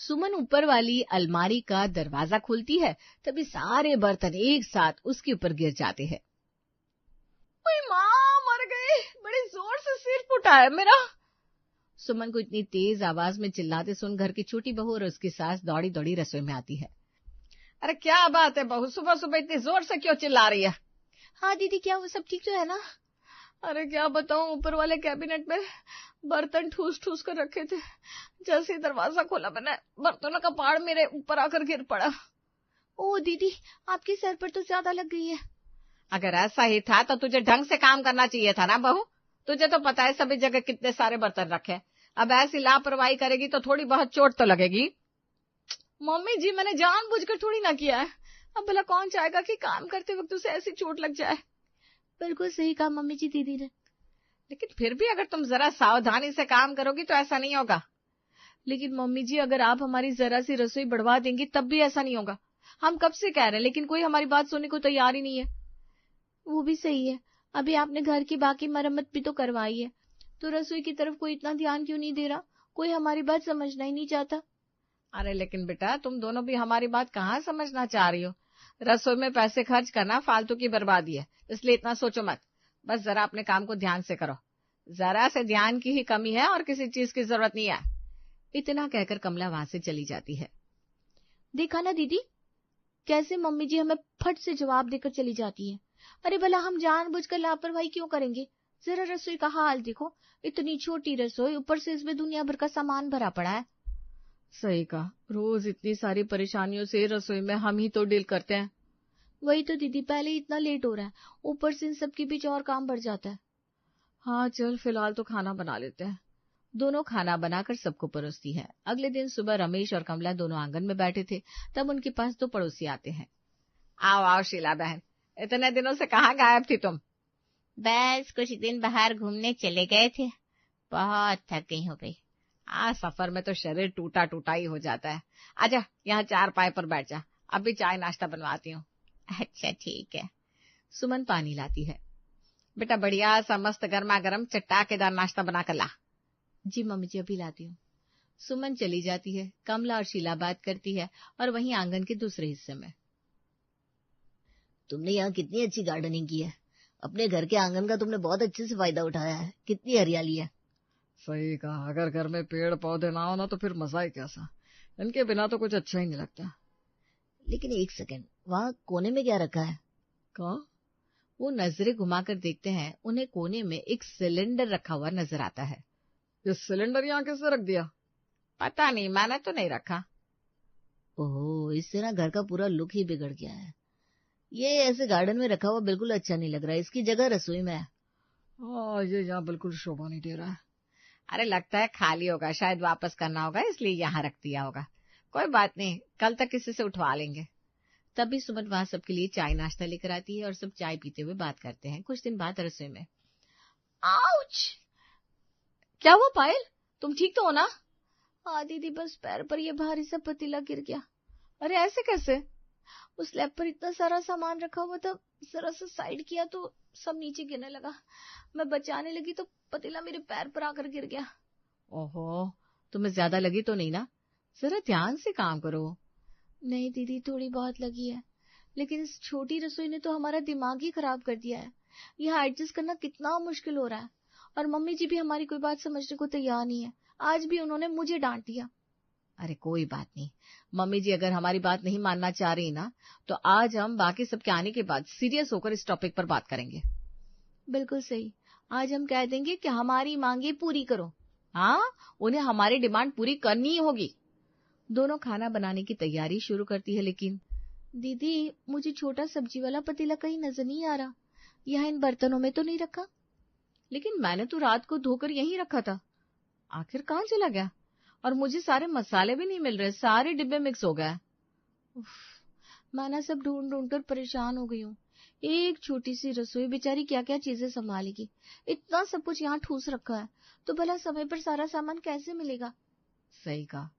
सुमन ऊपर वाली अलमारी का दरवाजा खोलती है, तभी सारे बर्तन एक साथ उसके ऊपर गिर जाते हैं। ओए माँ, मर गए, बड़े जोर से सिर फूटा है मेरा। सुमन को इतनी तेज आवाज में चिल्लाते सुन घर की छोटी बहू और उसकी सास दौड़ी दौड़ी रसोई में आती है। अरे क्या बात है बहू, सुबह सुबह इतनी जोर से क्यों चिल्ला रही है? हाँ दीदी, क्या वो सब ठीक तो है ना? अरे क्या बताऊं, ऊपर वाले कैबिनेट में बर्तन ठूस ठूस कर रखे थे। जैसे ही दरवाजा खोला मैंने, बर्तनों का पहाड़ मेरे ऊपर आकर गिर पड़ा। ओ दीदी, आपके सर पर तो ज्यादा लग गई है। अगर ऐसा ही था तो तुझे ढंग से काम करना चाहिए था ना बहू। तुझे तो पता है सभी जगह कितने सारे बर्तन रखे। अब ऐसी लापरवाही करेगी तो थोड़ी बहुत चोट तो लगेगी। मम्मी जी, मैंने जानबूझकर थोड़ी ना किया है। अब भला कौन चाहेगा कि काम करते वक्त उसे ऐसी चोट लग जाए। बिल्कुल सही कहा मम्मी जी दीदी ने। लेकिन फिर भी अगर तुम जरा सावधानी से काम करोगी तो ऐसा नहीं होगा। लेकिन मम्मी जी, अगर आप हमारी जरा सी रसोई बढ़वा देंगी तब भी ऐसा नहीं होगा। हम कब से कह रहे हैं, लेकिन कोई हमारी बात सुनने को तैयार ही नहीं है। वो भी सही है, अभी आपने घर की बाकी मरम्मत भी तो करवाई है, तो रसोई की तरफ कोई इतना ध्यान क्यों नहीं दे रहा? कोई हमारी बात समझना ही नहीं चाहता। अरे लेकिन बेटा, तुम दोनों भी हमारी बात कहाँ समझना चाह रही हो। रसोई में पैसे खर्च करना फालतू की बर्बादी है, इसलिए इतना सोचो मत। बस जरा अपने काम को ध्यान से करो। जरा से ध्यान की ही कमी है और किसी चीज की जरूरत नहीं है। इतना कहकर कमला वहां से चली जाती है। देखा ना दीदी, कैसे मम्मी जी हमें फट से जवाब देकर चली जाती है। अरे भला हम जानबूझकर लापरवाही क्यों करेंगे? जरा रसोई का हाल देखो, इतनी छोटी रसोई, ऊपर से इसमें दुनिया भर का सामान भरा पड़ा है। सही कहा, रोज इतनी सारी परेशानियों से रसोई में हम ही तो डील करते हैं। वही तो दीदी, पहले ही इतना लेट हो रहा है, ऊपर से इन सब के बीच और काम बढ़ जाता है। हाँ चल, फिलहाल तो खाना बना लेते हैं। दोनों खाना बनाकर सबको परोसती है। अगले दिन सुबह रमेश और कमला दोनों आंगन में बैठे थे, तब उनके पास दो पड़ोसी आते हैं। आओ आओ शीला बहन, इतने दिनों से कहाँ गायब थी तुम? बस कुछ दिन बाहर घूमने चले गए थे, बहुत थक गई हो गई। सफर में तो शरीर टूटा टूटा ही हो जाता है। आजा, यहाँ चार पाए पर बैठ जा, अभी चाय नाश्ता बनवाती हूँ। अच्छा ठीक है। सुमन पानी लाती है। बेटा बढ़िया सा मस्त गर्मा गर्म चट्टाकेदार नाश्ता बना कर ला। जी मम्मी जी, अभी लाती हूँ। सुमन चली जाती है। कमला और शीला बात करती है और वहीं आंगन के दूसरे हिस्से में। तुमने यहाँ कितनी अच्छी गार्डनिंग की है। अपने घर के आंगन का तुमने बहुत अच्छे से फायदा उठाया है। कितनी हरियाली है। सही कहा, अगर घर में पेड़ पौधे ना हो ना तो फिर मजा ही कैसा। इनके बिना तो कुछ अच्छा ही नहीं लगता। लेकिन एक सेकंड, वहाँ कोने में क्या रखा है? कहाँ? वो नजरें घुमाकर देखते हैं। उन्हें कोने में एक सिलेंडर रखा हुआ नजर आता है। ये सिलेंडर यहाँ कैसे रख दिया? पता नहीं, मैंने तो नहीं रखा। ओह, इससे ना घर का पूरा लुक ही बिगड़ गया है। ये ऐसे गार्डन में रखा हुआ बिल्कुल अच्छा नहीं लग रहा है। इसकी जगह रसोई में है। हाँ, ये यहाँ बिल्कुल शोभा नहीं दे रहा है। अरे लगता है खाली होगा, शायद वापस करना होगा, इसलिए यहाँ रख दिया होगा। कोई बात नहीं, कल तक किसी से उठवा लेंगे। तभी सुमन वहां सबके लिए चाय नाश्ता लेकर आती है और सब चाय पीते हुए बात करते हैं। कुछ दिन बाद रसोई में। आउच! क्या हुआ पायल, तुम ठीक तो हो ना? हाँ दीदी, बस पैर पर ये भारी सा पतीला गिर गया। अरे ऐसे कैसे? उस स्लैब पर इतना सारा सामान रखा हुआ था, जरा सा साइड किया तो सब नीचे गिरने लगा। मैं बचाने लगी तो पतीला मेरे पैर पर आकर गिर गया। ओहो, तुम्हें ज्यादा लगी तो नहीं ना? जरा ध्यान से काम करो। नहीं दीदी, थोड़ी बहुत लगी है, लेकिन इस छोटी रसोई ने तो हमारा दिमाग ही खराब कर दिया है। यहाँ एडजस्ट करना कितना मुश्किल हो रहा है, और मम्मी जी भी हमारी कोई बात समझने को तैयार नहीं है। आज भी उन्होंने मुझे डांट दिया। अरे कोई बात नहीं, मम्मी जी अगर हमारी बात नहीं मानना चाह रही ना, तो आज हम बाकी सबके आने के बाद सीरियस होकर इस टॉपिक पर बात करेंगे। बिल्कुल सही, आज हम कह देंगे कि हमारी मांगे पूरी करो। हाँ, उन्हें हमारी डिमांड पूरी करनी ही होगी। दोनों खाना बनाने की तैयारी शुरू करती है। लेकिन दीदी, मुझे छोटा सब्जी वाला पतीला कहीं नजर नहीं आ रहा। यहाँ इन बर्तनों में तो नहीं रखा। लेकिन मैंने तो रात को धोकर यहीं रखा था, आखिर कहाँ चला गया? और मुझे सारे मसाले भी नहीं मिल रहे, सारे डिब्बे मिक्स हो गए। मैं ना सब ढूंढ ढूंढ कर परेशान हो गई हूँ। एक छोटी सी रसोई, बेचारी क्या क्या चीजें संभालेगी। इतना सब कुछ यहाँ ठूस रखा है, तो भला समय पर सारा सामान कैसे मिलेगा? सही कहा,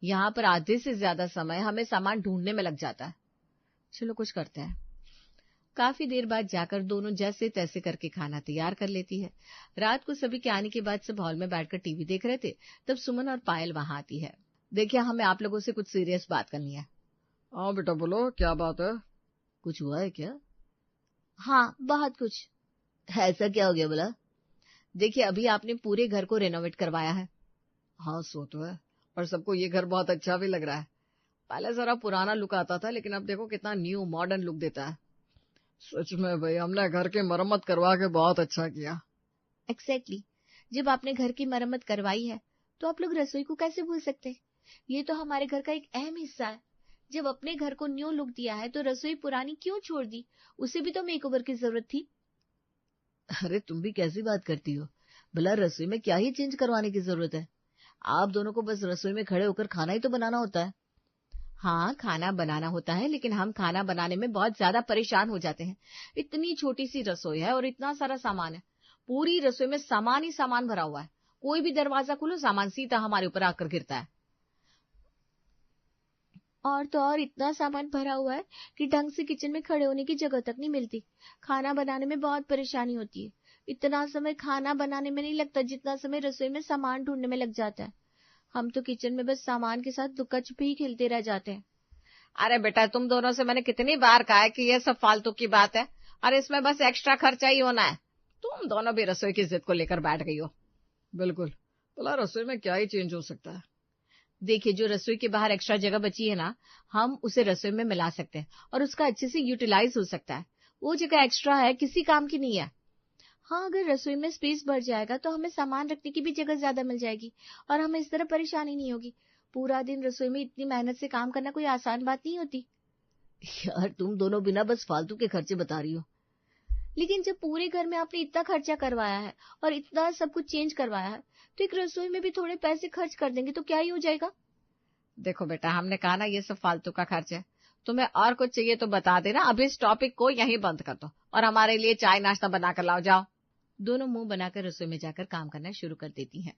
यहाँ पर आधे से ज्यादा समय हमें सामान ढूंढने में लग जाता है। चलो कुछ करते हैं। काफी देर बाद जाकर दोनों जैसे तैसे करके खाना तैयार कर लेती है। रात को सभी के आने के बाद सब हॉल में बैठकर टीवी देख रहे थे, तब सुमन और पायल वहां आती है। देखिए, हमें आप लोगों से कुछ सीरियस बात करनी है। हाँ बेटा बोलो, क्या बात है? कुछ हुआ है क्या? हाँ, बहुत कुछ। ऐसा क्या हो गया बोला? देखिए, अभी आपने पूरे घर को रेनोवेट करवाया है। हाँ सो तो है, और सबको ये घर बहुत अच्छा भी लग रहा है। पहले जरा पुराना लुक आता था, लेकिन अब देखो कितना न्यू मॉडर्न लुक देता है। सच में भाई, हमने घर की मरम्मत करवा के बहुत अच्छा किया। एग्जैक्टली। जब आपने घर की मरम्मत करवाई है तो आप लोग रसोई को कैसे भूल सकते? ये तो हमारे घर का एक अहम हिस्सा है। जब अपने घर को न्यू लुक दिया है तो रसोई पुरानी क्यों छोड़ दी? उसे भी तो मेकओवर की जरूरत थी। अरे तुम भी कैसी बात करती हो? भला रसोई में क्या ही चेंज करवाने की जरूरत है? आप दोनों को बस रसोई में खड़े होकर खाना ही तो बनाना होता है। हाँ, खाना बनाना होता है, लेकिन हम खाना बनाने में बहुत ज्यादा परेशान हो जाते हैं। इतनी छोटी सी रसोई है और इतना सारा सामान है। पूरी रसोई में सामान ही सामान भरा हुआ है। कोई भी दरवाजा खोलो, सामान सीधा हमारे ऊपर आकर गिरता है। और तो और इतना सामान भरा हुआ है कि ढंग से किचन में खड़े होने की जगह तक नहीं मिलती। खाना बनाने में बहुत परेशानी होती है। इतना समय खाना बनाने में नहीं लगता जितना समय रसोई में सामान ढूंढने में लग जाता है। हम तो किचन में बस सामान के साथ लुका छुपी ही खेलते रह जाते हैं। अरे बेटा, तुम दोनों से मैंने कितनी बार कहा है कि ये सब फालतू की बात है और इसमें बस एक्स्ट्रा खर्चा ही होना है। तुम दोनों भी रसोई की जिद को लेकर बैठ गई हो। बिल्कुल। भला रसोई में क्या ही चेंज हो सकता है? देखिए, जो रसोई के बाहर एक्स्ट्रा जगह बची है ना, हम उसे रसोई में मिला सकते हैं और उसका अच्छे से यूटिलाइज हो सकता है। वो जगह एक्स्ट्रा है, किसी काम की नहीं है। हाँ, अगर रसोई में स्पेस बढ़ जाएगा तो हमें सामान रखने की भी जगह ज्यादा मिल जाएगी और हमें इस तरह परेशानी नहीं होगी। पूरा दिन रसोई में इतनी मेहनत से काम करना कोई आसान बात नहीं होती। यार, तुम दोनों बिना बस फालतू के खर्चे बता रही हो। लेकिन जब पूरे घर में आपने इतना खर्चा करवाया है और इतना सब कुछ चेंज करवाया है तो एक रसोई में भी थोड़े पैसे खर्च कर देंगे तो क्या ही हो जाएगा? देखो बेटा, हमने कहा ना ये सब फालतू का खर्च है। तुम्हें और कुछ चाहिए तो बता देना। अभी इस टॉपिक को यहीं बंद कर दो और हमारे लिए चाय नाश्ता बनाकर लाओ, जाओ। दोनों मुंह बनाकर रसोई में जाकर काम करना शुरू कर देती हैं।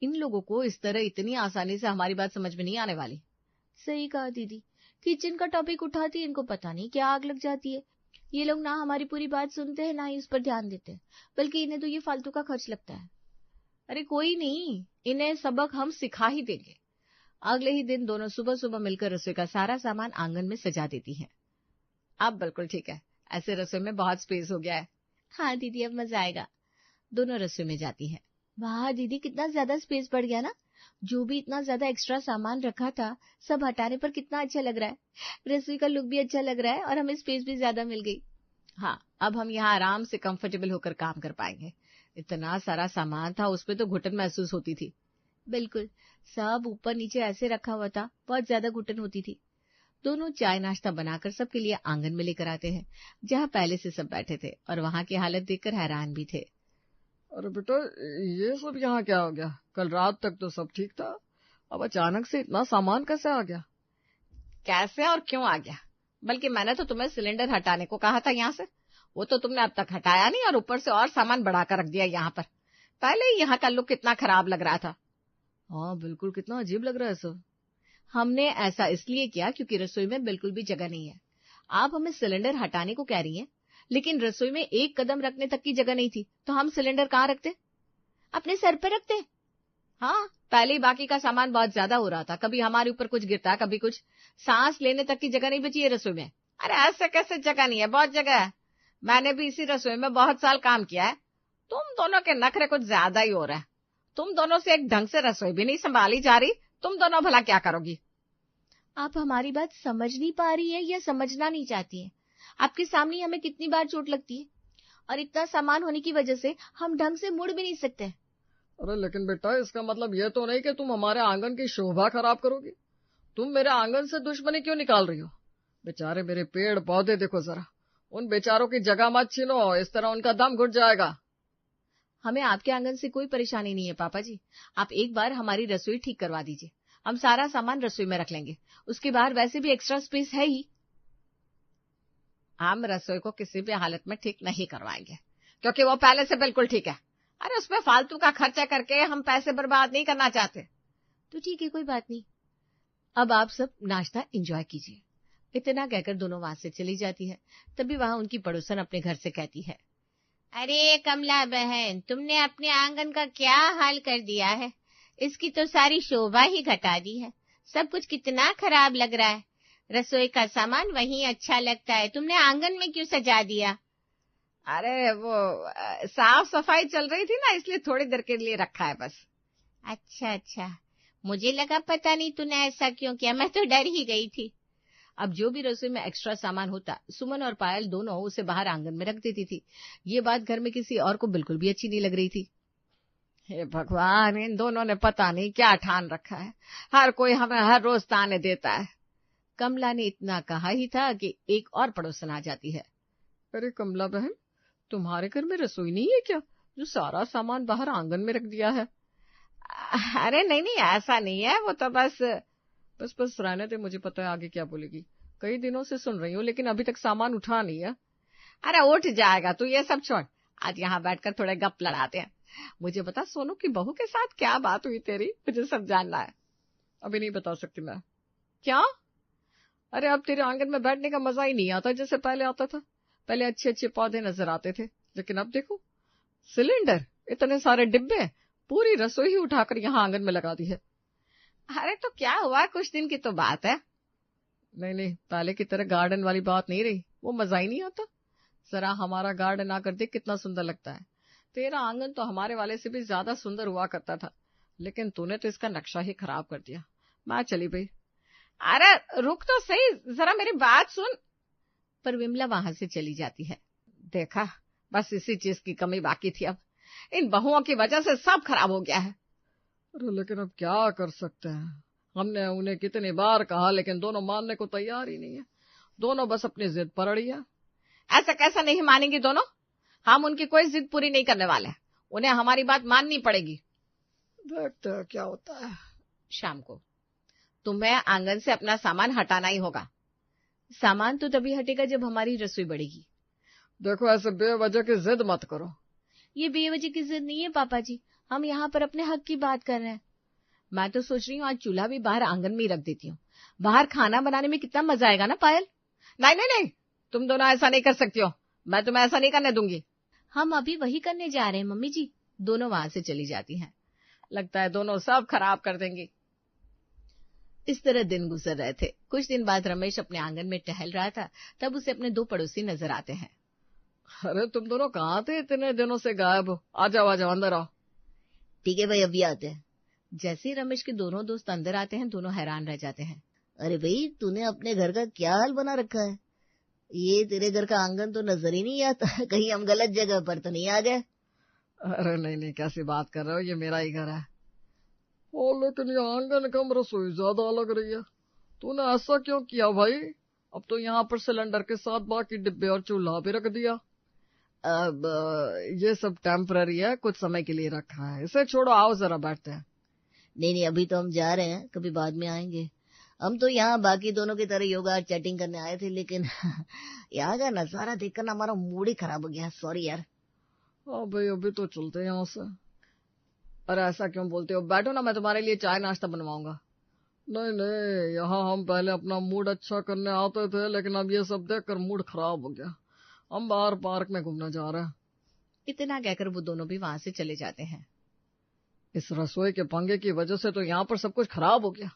इन लोगों को इस तरह इतनी आसानी से हमारी बात समझ में नहीं आने वाली। सही कहा दीदी। किचन का टॉपिक उठाती है, इनको पता नहीं क्या आग लग जाती है। ये लोग ना हमारी पूरी बात सुनते हैं ना ही उस पर ध्यान देते हैं, बल्कि इन्हें तो ये फालतू का खर्च लगता है। अरे कोई नहीं, इन्हें सबक हम सिखा ही देंगे। अगले ही दिन दोनों सुबह सुबह मिलकर रसोई का सारा सामान आंगन में सजा देती हैं। अब बिल्कुल ठीक है, ऐसे रसोई में बहुत स्पेस हो गया है। हाँ दीदी, अब मजा आएगा। दोनों रसोई में जाती हैं। वाह दीदी, कितना ज्यादा स्पेस बढ़ गया ना। जो भी इतना ज्यादा एक्स्ट्रा सामान रखा था सब हटाने पर कितना अच्छा लग रहा है। रसोई का लुक भी अच्छा लग रहा है और हमें स्पेस भी ज्यादा मिल गई। हाँ, अब हम यहाँ आराम से कंफर्टेबल होकर काम कर पाएंगे। इतना सारा सामान था, उस पे तो घुटन महसूस होती थी। बिल्कुल, सब ऊपर नीचे ऐसे रखा हुआ था, बहुत ज्यादा घुटन होती थी। दोनों चाय नाश्ता बनाकर सबके लिए आंगन में लेकर आते हैं, जहाँ पहले से सब बैठे थे और वहाँ की हालत देखकर हैरान भी थे। अरे बेटा, ये सब यहाँ क्या हो गया? कल रात तक तो सब ठीक था, अब अचानक से इतना सामान कैसे आ गया? कैसे और क्यों आ गया? बल्कि मैंने तो तुम्हें सिलेंडर हटाने को कहा था यहाँ से। वो तो तुमने अब तक हटाया नहीं और ऊपर से और सामान बढ़ाकर रख दिया यहाँ पर। पहले ही यहाँ का लुक कितना खराब लग रहा था। हाँ बिल्कुल, कितना अजीब लग रहा है सब। हमने ऐसा इसलिए किया क्योंकि रसोई में बिल्कुल भी जगह नहीं है। आप हमें सिलेंडर हटाने को कह रही हैं, लेकिन रसोई में एक कदम रखने तक की जगह नहीं थी, तो हम सिलेंडर कहाँ रखते? अपने सर पर रखते। हाँ, पहले ही बाकी का सामान बहुत ज्यादा हो रहा था। कभी हमारे ऊपर कुछ गिरता, कभी कुछ। सांस लेने तक की जगह नहीं बची है रसोई में। अरे ऐसे कैसे जगह नहीं है? बहुत जगह है। मैंने भी इसी रसोई में बहुत साल काम किया है। तुम दोनों के नखरे कुछ ज्यादा ही हो रहा है। तुम दोनों से एक ढंग से रसोई भी नहीं संभाली जा रही। तुम दोनों भला क्या करोगी? आप हमारी बात समझ नहीं पा रही है या समझना नहीं चाहती है? आपके सामने हमें कितनी बार चोट लगती है और इतना सामान होने की वजह से हम ढंग से मुड़ भी नहीं सकते। अरे लेकिन बेटा, इसका मतलब ये तो नहीं कि तुम हमारे आंगन की शोभा खराब करोगी। तुम मेरे आंगन से दुश्मनी क्यों निकाल रही हो? बेचारे मेरे पेड़ पौधे देखो जरा, उन बेचारों की जगह मत छीनो, इस तरह उनका दम घुट जाएगा। हमें आपके आंगन से कोई परेशानी नहीं है पापा जी। आप एक बार हमारी रसोई ठीक करवा दीजिए, हम सारा सामान रसोई में रख लेंगे। उसके बाहर वैसे भी एक्स्ट्रा स्पेस है ही। हम रसोई को किसी भी हालत में ठीक नहीं करवाएंगे, क्योंकि वो पहले से बिल्कुल ठीक है। अरे उसमें फालतू का खर्चा करके हम पैसे बर्बाद नहीं करना चाहते। तो ठीक है, कोई बात नहीं। अब आप सब नाश्ता एंजॉय कीजिए। इतना कहकर दोनों वहां से चली जाती है। तभी वहां उनकी पड़ोसन अपने घर से कहती है, अरे कमला बहन, तुमने अपने आंगन का क्या हाल कर दिया है। इसकी तो सारी शोभा ही घटा दी है। सब कुछ कितना खराब लग रहा है। रसोई का सामान वहीं अच्छा लगता है, तुमने आंगन में क्यों सजा दिया? अरे वो साफ सफाई चल रही थी ना, इसलिए थोड़ी देर के लिए रखा है बस। अच्छा, मुझे लगा पता नहीं तूने ऐसा क्यों किया, मैं तो डर ही गई थी। अब जो भी रसोई में एक्स्ट्रा सामान होता, सुमन और पायल दोनों उसे बाहर आंगन में रख देती थी। ये बात घर में किसी और को बिल्कुल भी अच्छी नहीं लग रही थी। हे भगवान, इन दोनों ने पता नहीं क्या ठान रखा है, हर कोई हमें हर रोज ताने देता है। कमला ने इतना कहा ही था कि एक और पड़ोसन आ जाती है। अरे कमला बहन, तुम्हारे घर में रसोई नहीं है क्या, जो सारा सामान बाहर आंगन में रख दिया है? अरे नहीं ऐसा नहीं है, वो तो बस रहने दे, मुझे पता है आगे क्या बोलेगी। कई दिनों से सुन रही हूँ लेकिन अभी तक सामान उठा नहीं है। अरे उठ जाएगा, तू ये सब छोड़, आज यहाँ बैठकर थोड़े गप लड़ाते हैं। मुझे बता, सोनू की बहू के साथ क्या बात हुई तेरी, मुझे सब जानना है। अभी नहीं बता सकती मैं। क्या? अरे अब तेरे आंगन में बैठने का मजा ही नहीं आता जैसे पहले आता था। पहले अच्छे अच्छे पौधे नजर आते थे, लेकिन अब देखो, सिलेंडर, इतने सारे डिब्बे, पूरी रसोई ही उठाकर यहाँ आंगन में लगा दी है। अरे तो क्या हुआ, कुछ दिन की तो बात है। नहीं, पहले की तरह गार्डन वाली बात नहीं रही, वो मजा ही नहीं आता। जरा हमारा गार्डन आकर देख कितना सुंदर लगता है। तेरा आंगन तो हमारे वाले से भी ज्यादा सुंदर हुआ करता था, लेकिन तूने तो इसका नक्शा ही खराब कर दिया। मैं चली भाई। अरे रुक तो सही, जरा मेरी बात सुन। पर विमला वहां से चली जाती है। देखा, बस इसी चीज की कमी बाकी थी, अब इन बहुओं की वजह से सब खराब हो गया है। अरे लेकिन अब क्या कर सकते हैं, हमने उन्हें कितनी बार कहा, लेकिन दोनों मानने को तैयार ही नहीं है। दोनों बस अपनी जिद पर अड़ी है। ऐसा कैसा नहीं मानेंगी दोनों, हम उनकी कोई जिद पूरी नहीं करने वाले, उन्हें हमारी बात माननी पड़ेगी। देखते हैं क्या होता है। शाम को तुम्हें आंगन से अपना सामान हटाना ही होगा। सामान तो तभी हटेगा जब हमारी रसोई बढ़ेगी। देखो, ऐसे बेवजह की जिद मत करो। ये बेवजह की जिद नहीं है पापा जी, हम यहाँ पर अपने हक की बात कर रहे हैं। मैं तो सोच रही हूँ आज चूल्हा भी बाहर आंगन में ही रख देती हूँ, बाहर खाना बनाने में कितना मजा आएगा ना पायल। नहीं, तुम दोनों ऐसा नहीं कर सकती हो, मैं तुम्हें ऐसा नहीं करने दूंगी। हम अभी वही करने जा रहे हैं मम्मी जी। दोनों वहां से चली जाती हैं। लगता है दोनों सब खराब कर देंगी। इस तरह दिन गुजर रहे थे। कुछ दिन बाद रमेश अपने आंगन में टहल रहा था, तब उसे अपने दो पड़ोसी नजर आते हैं। अरे तुम दोनों कहाँ थे, इतने दिनों से गायब हो? आ जाओ अंदर आओ। ठीक है भाई, अभी आते हैं। जैसे ही रमेश के दोनों दोस्त अंदर आते हैं, दोनों हैरान रह जाते हैं। अरे भाई, तूने अपने घर का क्या हाल बना रखा है? ये तेरे घर का आंगन तो नजर ही नहीं आता, कहीं हम गलत जगह पर तो नहीं आ गए? अरे नहीं, कैसी बात कर रहे हो, ये मेरा ही घर है। ओ लेकिन ये आंगन कम, रसोई ज्यादा लग रही है। तूने ऐसा क्यों किया भाई? अब तो यहाँ पर सिलेंडर के साथ बाकी डिब्बे और चूल्हा भी रख दिया। अब ये सब टेम्पररी है, कुछ समय के लिए रखा है, इसे छोड़ो, आओ जरा बैठते हैं। नहीं, अभी तो हम जा रहे हैं, कभी बाद में आएंगे। हम तो यहाँ बाकी दोनों की तरह योगा और चैटिंग करने आए थे, लेकिन यहाँ का नजारा देखकर हमारा मूड ही खराब हो गया। सॉरी यार। हाँ भाई, अभी तो चलते हैं यहाँ से। अरे ऐसा क्यों बोलते हो, बैठो ना, मैं तुम्हारे लिए चाय नाश्ता बनवाऊंगा। नहीं, यहाँ हम पहले अपना मूड अच्छा करने आते थे, लेकिन अब ये सब देखकर मूड खराब हो गया। हम बाहर पार्क में घूमने जा रहे हैं। इतना कहकर वो दोनों भी वहां से चले जाते हैं। इस रसोई के पंगे की वजह से तो यहाँ पर सब कुछ खराब हो गया।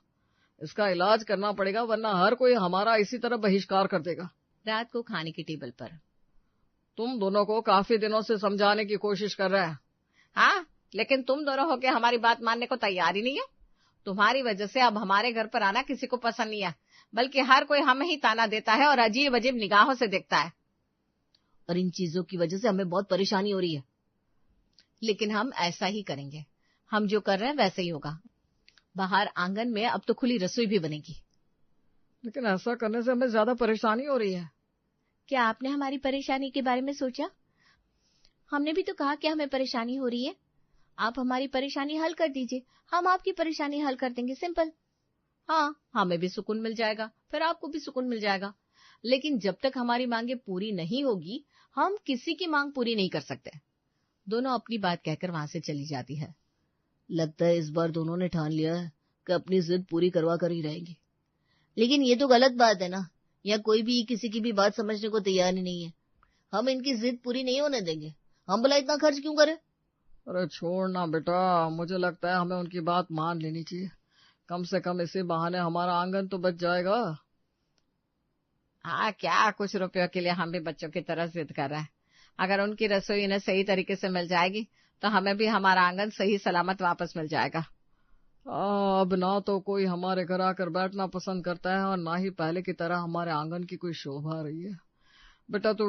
इसका इलाज करना पड़ेगा, वरना हर कोई हमारा इसी तरह बहिष्कार कर देगा। रात को खाने की टेबल पर तुम दोनों को काफी दिनों से समझाने की कोशिश कर रहे हैं। हाँ, लेकिन तुम दोनों होके हमारी बात मानने को तैयार ही नहीं है। तुम्हारी वजह से अब हमारे घर पर आना किसी को पसंद नहीं है, बल्कि हर कोई हमें ही ताना देता है और अजीब अजीब निगाहों से देखता है। और इन चीजों की वजह से हमें बहुत परेशानी हो रही है। लेकिन हम ऐसा ही करेंगे, हम जो कर रहे हैं वैसे ही होगा। बाहर आंगन में अब तो खुली रसोई भी बनेगी। लेकिन ऐसा करने से हमें ज्यादा परेशानी हो रही है। क्या आपने हमारी परेशानी के बारे में सोचा? हमने भी तो कहा कि हमें परेशानी हो रही है। आप हमारी परेशानी हल कर दीजिए, हम आपकी परेशानी हल कर देंगे, सिंपल। हाँ, हमें भी सुकून मिल जाएगा, फिर आपको भी सुकून मिल जाएगा। लेकिन जब तक हमारी मांगे पूरी नहीं होगी, हम किसी की मांग पूरी नहीं कर सकते। दोनों अपनी बात कहकर वहां से चली जाती है। लगता है इस बार दोनों ने ठान लिया है कि अपनी जिद पूरी करवा कर ही रहेंगे। लेकिन ये तो गलत बात है ना, या कोई भी किसी की भी बात समझने को तैयार ही नहीं है। हम इनकी जिद पूरी नहीं होने देंगे। हम भला इतना खर्च क्यों करें? अरे छोड़ना बेटा, मुझे लगता है हमें उनकी बात मान लेनी चाहिए। कम से कम इसी बहाने हमारा आंगन तो बच जाएगा। हाँ, क्या कुछ रुपयों के लिए हम भी बच्चों की तरह जिद कर रहे हैं। अगर उनकी रसोई इन्हें सही तरीके से मिल जाएगी तो हमें भी हमारा आंगन सही सलामत वापस मिल जाएगा। अब ना तो कोई हमारे घर आकर बैठना पसंद करता है और ना ही पहले की तरह हमारे आंगन की कोई शोभा रही है। बेटा तू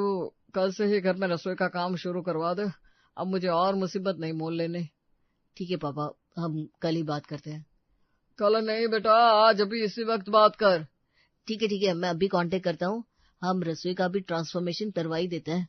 कल से ही घर में रसोई का काम शुरू करवा दे, अब मुझे और मुसीबत नहीं मोल लेनी। ठीक है पापा, हम कल ही बात करते हैं। कल नहीं बेटा, आज अभी इसी वक्त बात कर। ठीक है, मैं अभी कांटेक्ट करता हूँ। हम रसोई का भी ट्रांसफॉर्मेशन करवा ही देते हैं।